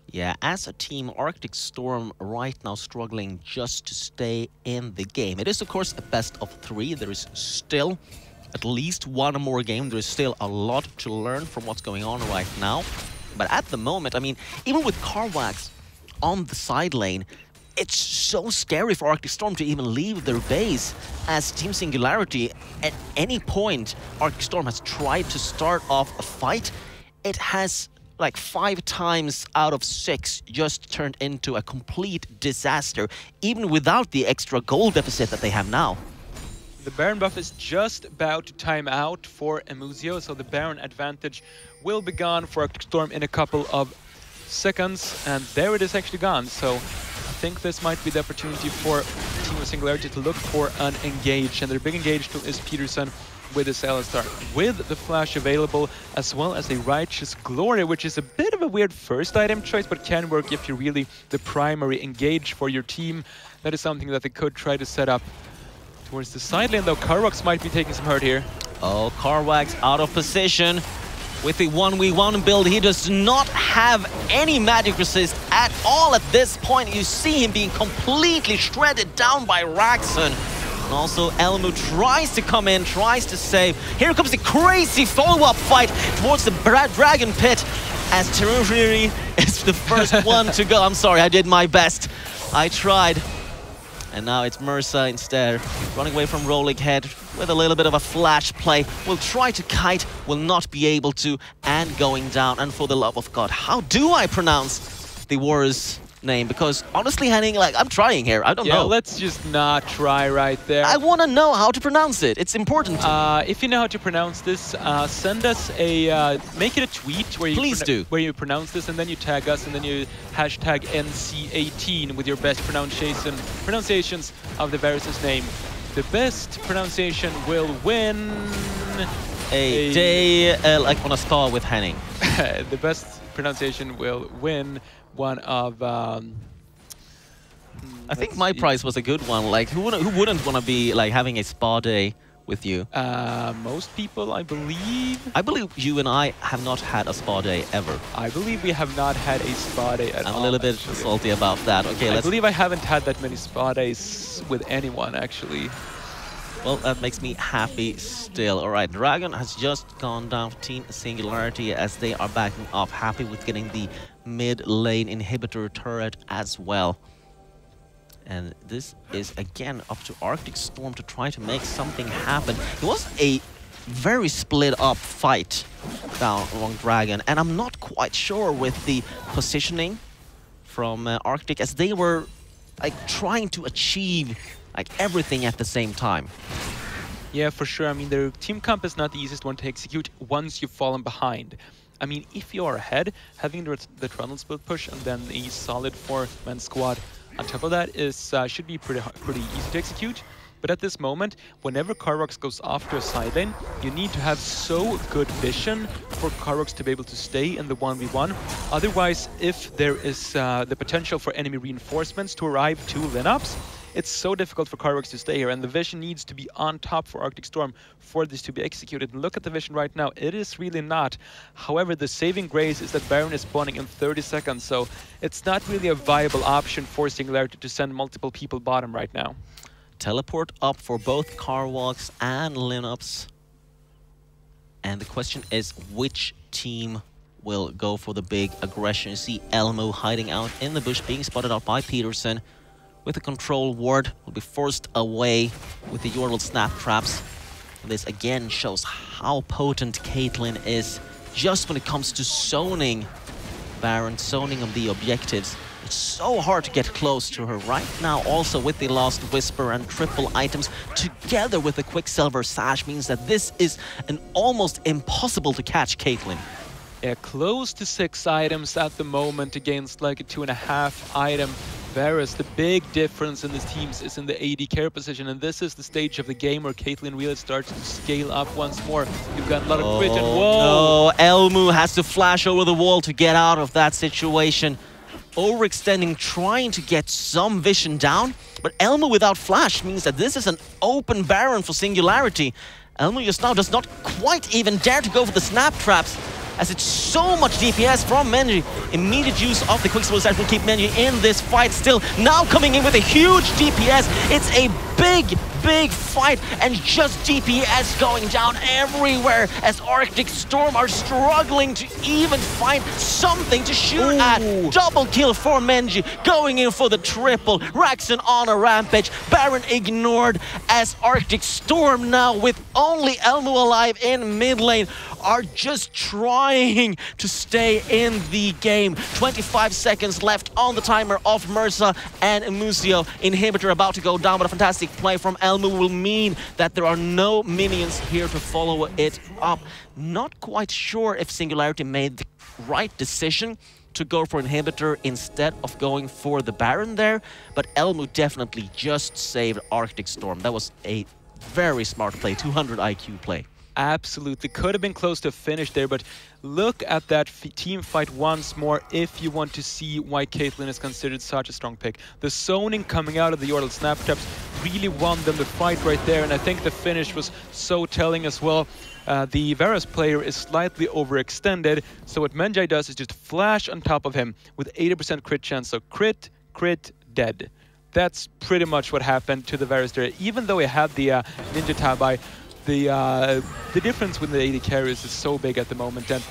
Yeah, as a team, Arctic Storm right now struggling just to stay in the game. It is, of course, a best of 3. There is still at least one more game. There is still a lot to learn from what's going on right now. But at the moment, I mean, even with Carwax on the side lane, it's so scary for Arctic Storm to even leave their base, as Team Singularity, at any point Arctic Storm has tried to start off a fight, it has like 5 times out of 6 just turned into a complete disaster, even without the extra gold deficit that they have now. The Baron buff is just about to time out for Emusio, so the Baron advantage will be gone for Arctic Storm in a couple of seconds, and there it is actually gone. So I think this might be the opportunity for Team of Singularity to look for an engage, and their big engage tool is Peterson with his Alistar, with the flash available, as well as a Righteous Glory, which is a bit of a weird first item choice, but can work if you're really the primary engage for your team. That is something that they could try to set up. Towards the side lane though, Karox might be taking some hurt here. Oh, Carwax out of position. With the 1v1 build, he does not have any magic resist at all at this point. You see him being completely shredded down by Raxon. And also Elmu tries to come in, tries to save. Here comes the crazy follow-up fight towards the Dragon Pit, as Teruri is the first one to go. I'm sorry, I did my best. I tried. And now it's Mersa instead, running away from Rolling Head with a little bit of a flash play. Will try to kite, will not be able to, and going down. And for the love of God, how do I pronounce the Warriors' name? Because honestly, Henning, like, I'm trying here. I don't know. Yeah, let's just not try right there. I want to know how to pronounce it. It's important. If you know how to pronounce this, send us a make it a tweet where you where you pronounce this, and then you tag us, and then you hashtag NC18 with your best pronunciations of the Varus' name. The best pronunciation will win a day like on a star with Henning. The best pronunciation will win one of I think my prize was a good one. Like, who wouldn't want to be like having a spa day with you? Most people, I believe. I believe you and I have not had a spa day ever. I believe we have not had a spa day at all. I'm a little bit salty about that. Okay, I believe I haven't had that many spa days with anyone, actually. Well, that makes me happy still. All right, Dragon has just gone down for Team Singularity as they are backing up, happy with getting the mid lane inhibitor turret as well. And this is again up to Arctic Storm to try to make something happen. It was a very split up fight down along Dragon, and I'm not quite sure with the positioning from Arctic, as they were like trying to achieve like everything at the same time. Yeah, for sure. I mean, their team comp is not the easiest one to execute once you've fallen behind. I mean, if you are ahead, having the Trundle split push and then a solid 4-man squad on top of that is should be pretty easy to execute. But at this moment, whenever Carrox goes off to a side lane, you need to have so good vision for Carrox to be able to stay in the 1v1. Otherwise, if there is the potential for enemy reinforcements to arrive to lineups, it's so difficult for Carrox to stay here, and the vision needs to be on top for Arctic Storm for this to be executed. And look at the vision right now, it is really not. However, the saving grace is that Baron is spawning in 30 seconds, so it's not really a viable option for Singularity to send multiple people bottom right now. Teleport up for both Carwox and Lineups. And the question is, which team will go for the big aggression? You see Elmo hiding out in the bush, being spotted out by Peterson. With the control ward, will be forced away with the Yordle snap traps. And this again shows how potent Caitlyn is just when it comes to zoning Baron, zoning of the objectives. It's so hard to get close to her right now. Also with the Lost Whisper and triple items together with the Quicksilver Sash means that this is an almost impossible to catch Caitlyn. Yeah, close to 6 items at the moment against like a 2.5 item Varus. The big difference in these teams is in the AD carry position, and this is the stage of the game where Caitlyn really starts to scale up once more. You've got a lot of crit and whoa! No, Elmu has to flash over the wall to get out of that situation. Overextending, trying to get some vision down, but Elmu without flash means that this is an open Baron for Singularity. Elmu just now does not quite even dare to go for the snap traps, as it's so much DPS from Menji. Immediate use of the Quicksilver Sash will keep Menji in this fight still. Now coming in with a huge DPS. It's a big fight, and just DPS going down everywhere as Arctic Storm are struggling to even find something to shoot at. Double kill for Menji, going in for the triple. Raxon on a rampage. Baron ignored as Arctic Storm now with only Elmo alive in mid lane are just trying to stay in the game. 25 seconds left on the timer of Mersa and Musio. Inhibitor about to go down, but a fantastic play from Elmu will mean that there are no minions here to follow it up. Not quite sure if Singularity made the right decision to go for Inhibitor instead of going for the Baron there, but Elmu definitely just saved Arctic Storm. That was a very smart play, 200 IQ play. Absolutely. Could have been close to a finish there, but look at that team fight once more if you want to see why Caitlyn is considered such a strong pick. The zoning coming out of the Yordle snap traps really won them the fight right there, and I think the finish was so telling as well. The Varus player is slightly overextended, so what Menjai does is just flash on top of him with 80% crit chance, so crit, dead. That's pretty much what happened to the Varus there. Even though he had the Ninja Tabai, the difference with the AD carries is so big at the moment, and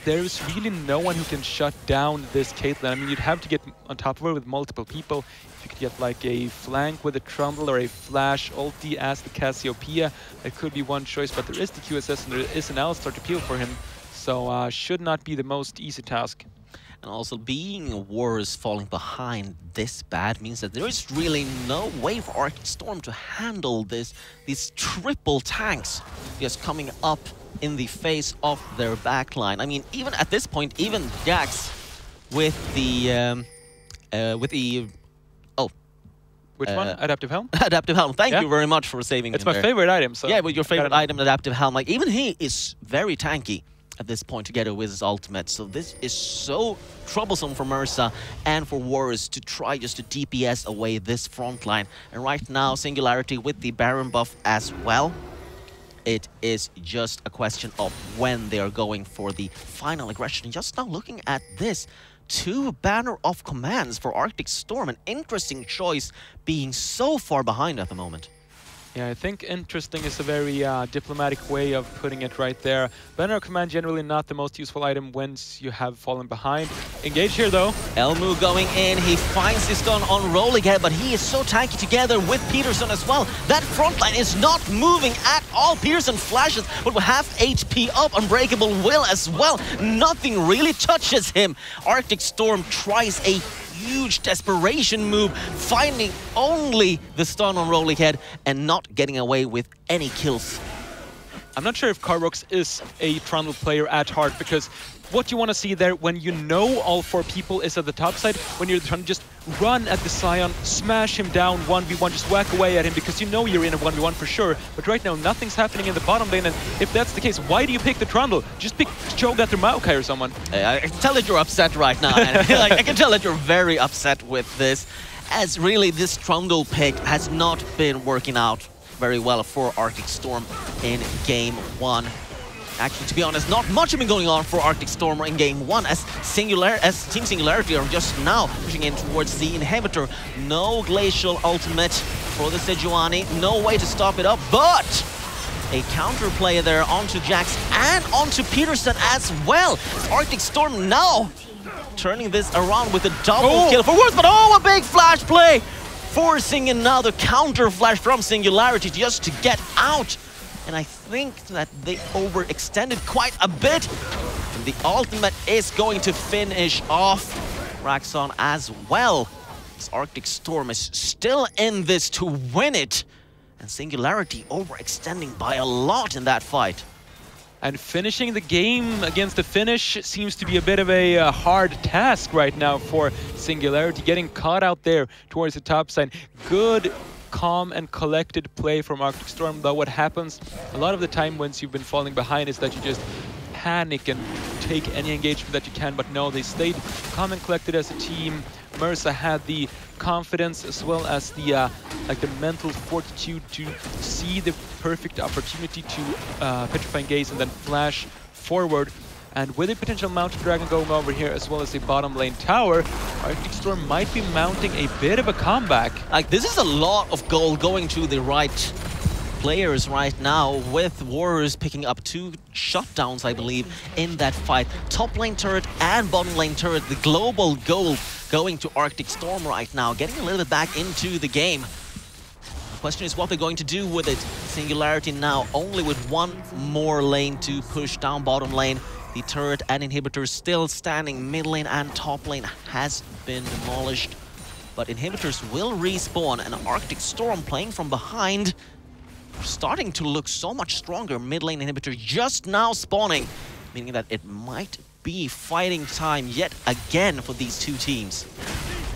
there's really no one who can shut down this Caitlyn. I mean, you'd have to get on top of her with multiple people. If you could get like a flank with a Trundle or a flash ulti as the Cassiopeia, that could be one choice, but there is the QSS and there is an Alistar to peel for him, so should not be the most easy task. And also being Warriors falling behind this bad means that there is really no way for Arctic Storm to handle these triple tanks just coming up in the face of their backline. I mean, even at this point, even Jax with the Which one? Adaptive Helm? Adaptive Helm. Thank you very much for saving me. It's my favorite item. So yeah, with your favorite item, Adaptive Helm. Like, even he is very tanky at this point together with his ultimate. So this is so troublesome for Mersa and for Warriors to try just to DPS away this front line. And right now, Singularity with the Baron buff as well. it is just a question of when they are going for the final aggression. Just now looking at this, 2 Banner of Commands for Arctic Storm, an interesting choice being so far behind at the moment. Yeah, I think interesting is a very diplomatic way of putting it right there. Banner of Command generally not the most useful item once you have fallen behind. Engage here though. Elmu going in, he finds his stun on rolling head, but he is so tanky together with Peterson as well. That front line is not moving at all. Peterson flashes, but with half HP up, Unbreakable will as well. Nothing really touches him. Arctic Storm tries a huge desperation move, finding only the stun on Rolling Head and not getting away with any kills. I'm not sure if Carbox is a Trundle player at heart, because what you want to see there when you know all 4 people is at the top side, when you're trying to just run at the Scion, smash him down 1v1, just whack away at him because you know you're in a 1v1 for sure. But right now nothing's happening in the bottom lane, and if that's the case, why do you pick the Trundle? Just pick Cho'Gath or Maokai or someone. I can tell that you're upset right now, and I can tell that you're very upset with this, as really this Trundle pick has not been working out very well for Arctic Storm in Game 1. Actually, to be honest, not much has been going on for Arctic Storm in Game 1, as Team Singularity are just now pushing in towards the inhibitor. No Glacial ultimate for the Sejuani, no way to stop it up, but a counter play there onto Jax and onto Peterson as well. Arctic Storm now turning this around with a double kill for Worth, but a big flash play! Forcing another counter flash from Singularity just to get out. And I think that they overextended quite a bit. And the ultimate is going to finish off Raxon as well. This Arctic Storm is still in this to win it. And Singularity overextending by a lot in that fight. And finishing the game against the Finnish seems to be a bit of a hard task right now for Singularity, getting caught out there towards the top side. Good, calm and collected play from Arctic Storm, though what happens a lot of the time once you've been falling behind is that you just panic and take any engagement that you can, but no, they stayed calm and collected as a team. Mersa had the confidence as well as the the mental fortitude to see the perfect opportunity to Petrifying Gaze and then flash forward. And with a potential Mountain Dragon going over here as well as the bottom lane tower, Arctic Storm might be mounting a bit of a comeback. Like, this is a lot of gold going to the right players right now, with Warriors picking up 2 shutdowns, I believe, in that fight. Top lane turret and bottom lane turret, the global gold going to Arctic Storm right now, getting a little bit back into the game. The question is what they're going to do with it. Singularity now only with 1 more lane to push down bottom lane. The turret and inhibitors still standing. Mid lane and top lane has been demolished. But inhibitors will respawn, and Arctic Storm playing from behind, starting to look so much stronger. Mid lane inhibitor just now spawning, meaning that it might be fighting time yet again for these 2 teams.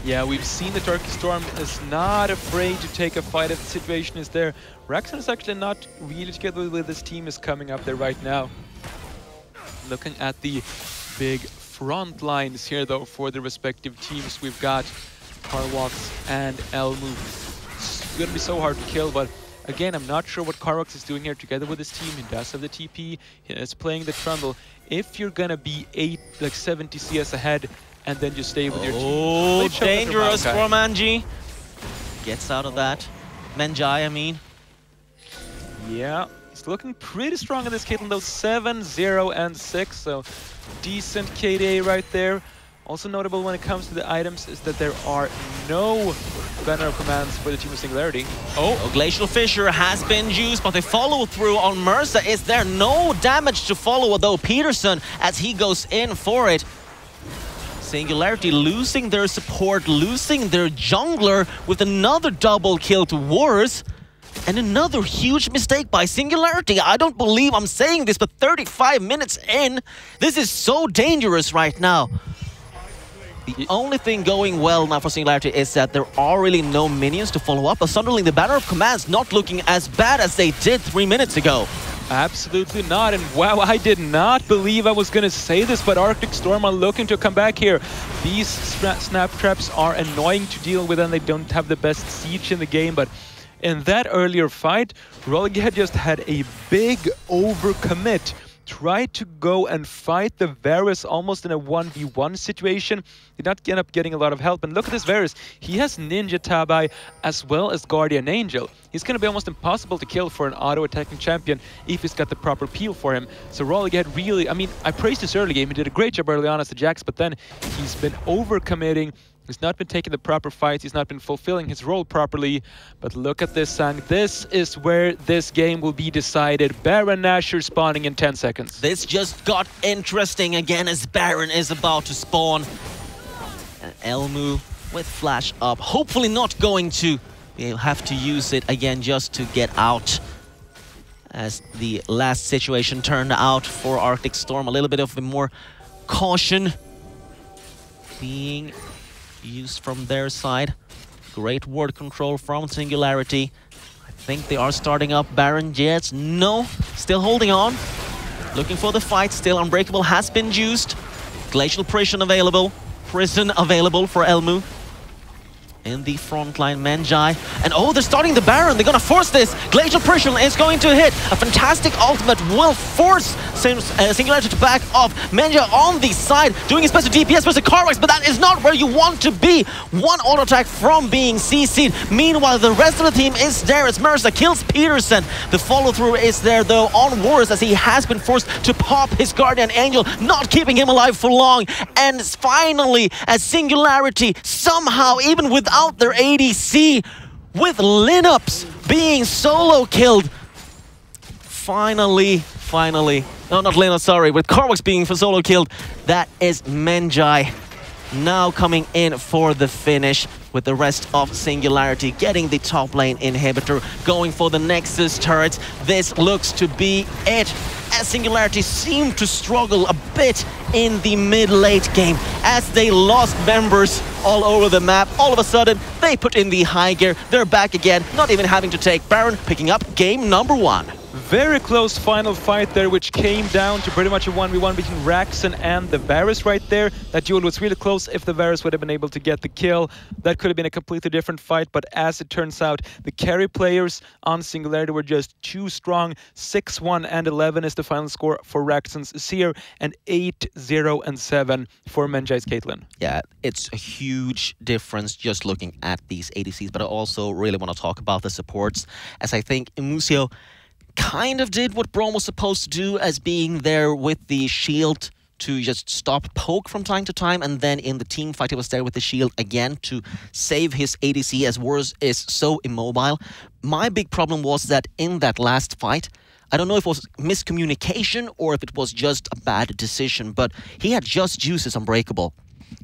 Yeah, we've seen that Arctic Storm is not afraid to take a fight if the situation is there. Raxon is actually not really together with this team is coming up there right now. Looking at the big front lines here though for the respective teams, we've got Carwox and Elmu. It's gonna be so hard to kill, but again, I'm not sure what Carwox is doing here together with his team. He does have the TP, he is playing the Trundle. If you're gonna be 70 CS ahead and then just stay with your team. Oh, dangerous from Angie. Gets out of that. Menjai, I mean. Yeah, he's looking pretty strong in this Caitlyn though. 7, 0, and 6, so decent KDA right there. Also notable when it comes to the items is that there are no banner of commands for the team of Singularity. Oh, Glacial Fissure has been used, but the follow through on Mersa is there. No damage to follow though Peterson as he goes in for it. Singularity losing their support, losing their jungler with another double kill to Warriors. And another huge mistake by Singularity. I don't believe I'm saying this, but 35 minutes in, this is so dangerous right now. The only thing going well now for Singularity is that there are really no minions to follow up, but suddenly the Banner of Commands not looking as bad as they did 3 minutes ago. Absolutely not, and wow, I did not believe I was going to say this, but Arctic Storm are looking to come back here. These snap traps are annoying to deal with and they don't have the best siege in the game, but In that earlier fight, Rolliger just had a big overcommit. Tried to go and fight the Varus almost in a 1v1 situation. Did not end up getting a lot of help. And look at this Varus. He has Ninja Tabai as well as Guardian Angel. He's going to be almost impossible to kill for an auto-attacking champion if he's got the proper peel for him. So Rolliger really, I mean, I praised his early game. He did a great job early on as the Jax, but then he's been overcommitting. He's not been taking the proper fights. He's not been fulfilling his role properly. But look at this, Sang. This is where this game will be decided. Baron Nashor spawning in 10 seconds. This just got interesting again as Baron is about to spawn. And Elmu with flash up. Hopefully not going to have to use it again just to get out. As the last situation turned out for Arctic Storm. A little bit of more caution being used from their side. Great ward control from Singularity. I think they are starting up Baron Jets. No, still holding on. Looking for the fight. Still Unbreakable has been used. Glacial Prison available. Prison available for Elmu. In the front line, Menjai. And oh, they're starting the Baron. They're going to force this. Glacial Prison is going to hit. A fantastic ultimate will force Singularity to back off. Menjai on the side, doing his best to DPS versus Carwax, but that is not where you want to be. One auto attack from being CC'd. Meanwhile, the rest of the team is there as Mercer kills Peterson. The follow-through is there, though, on Warriors as he has been forced to pop his Guardian Angel, not keeping him alive for long. And finally, as Singularity somehow, even without their ADC, with Lineups being solo killed, finally, no, not Lineups, sorry, with Carwax being solo killed, that is Menjai now coming in for the finish, with the rest of Singularity getting the top lane inhibitor, going for the Nexus turrets. This looks to be it, as Singularity seemed to struggle a bit in the mid-late game as they lost members all over the map. All of a sudden, they put in the high gear. They're back again, not even having to take Baron, picking up game number 1. Very close final fight there, which came down to pretty much a 1v1 between Raxon and the Varus right there. That duel was really close. If the Varus would have been able to get the kill, that could have been a completely different fight. But as it turns out, the carry players on Singularity were just too strong. 6-1 and 11 is the final score for Raxon's Seer, and 8-0 and 7 for Menjai's Caitlyn. Yeah, it's a huge difference just looking at these ADCs, but I also really want to talk about the supports, as I think Emusio kind of did what Braum was supposed to do, as being there with the shield to just stop poke from time to time, and then in the team fight he was there with the shield again to save his ADC, as Wars is so immobile. My big problem was that in that last fight, I don't know if it was miscommunication or if it was just a bad decision, but he had just used his Unbreakable.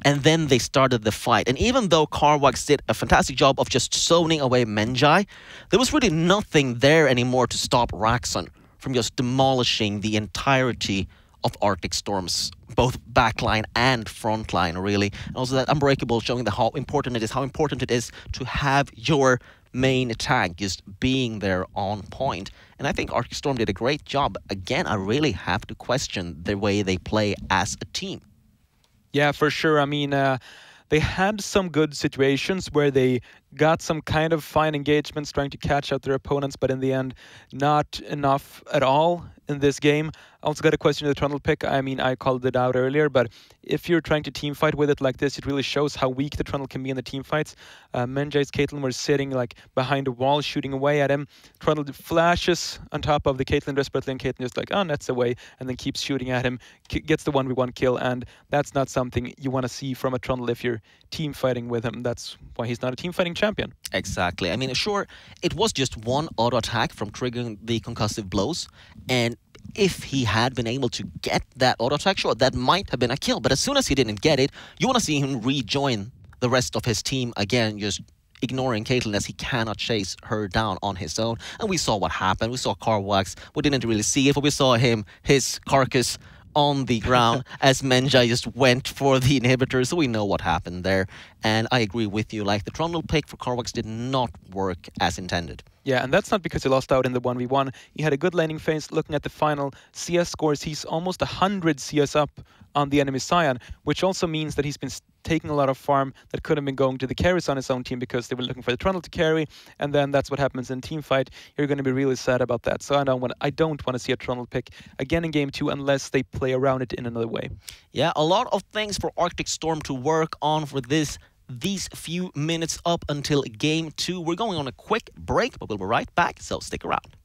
And then they started the fight. And even though Carwax did a fantastic job of just zoning away Menjai, there was really nothing there anymore to stop Raxon from just demolishing the entirety of Arctic Storm's both backline and frontline, really. And also that Unbreakable showing how important it is to have your main attack just being there on point. And I think Arctic Storm did a great job. Again, I really have to question the way they play as a team. Yeah, for sure. I mean, they had some good situations where they got some kind of fine engagements trying to catch out their opponents, but in the end, not enough at all in this game. I also got a question of the Trundle pick. I mean, I called it out earlier, but if you're trying to team fight with it like this, it really shows how weak the Trundle can be in the team fights. Menjai's Caitlyn were sitting like behind a wall, shooting away at him. Trundle flashes on top of the Caitlyn desperately, and Caitlyn just like, oh, nets away, and then keeps shooting at him, gets the 1v1 kill, and that's not something you want to see from a Trundle if you're team fighting with him. That's why he's not a team fighting champion. Exactly. I mean, sure, it was just one auto attack from triggering the concussive blows, and if he had been able to get that auto attack, sure, that might have been a kill. But as soon as he didn't get it, you want to see him rejoin the rest of his team again, just ignoring Caitlyn as he cannot chase her down on his own. And we saw what happened. We saw Carwax. We didn't really see it, but we saw his carcass on the ground as Menjai just went for the inhibitor, so we know what happened there. And I agree with you, like the Trundle pick for Carwax did not work as intended. Yeah, and that's not because he lost out in the 1v1. He had a good laning phase. Looking at the final CS scores, he's almost 100 CS up on the enemy Sion, which also means that he's been taking a lot of farm that could have been going to the carries on his own team because they were looking for the Trundle to carry, and then that's what happens in team fight. You're going to be really sad about that. So I don't want to see a Trundle pick again in game 2 unless they play around it in another way. Yeah, a lot of things for Arctic Storm to work on for these few minutes up until game 2. We're going on a quick break, but we'll be right back, so stick around.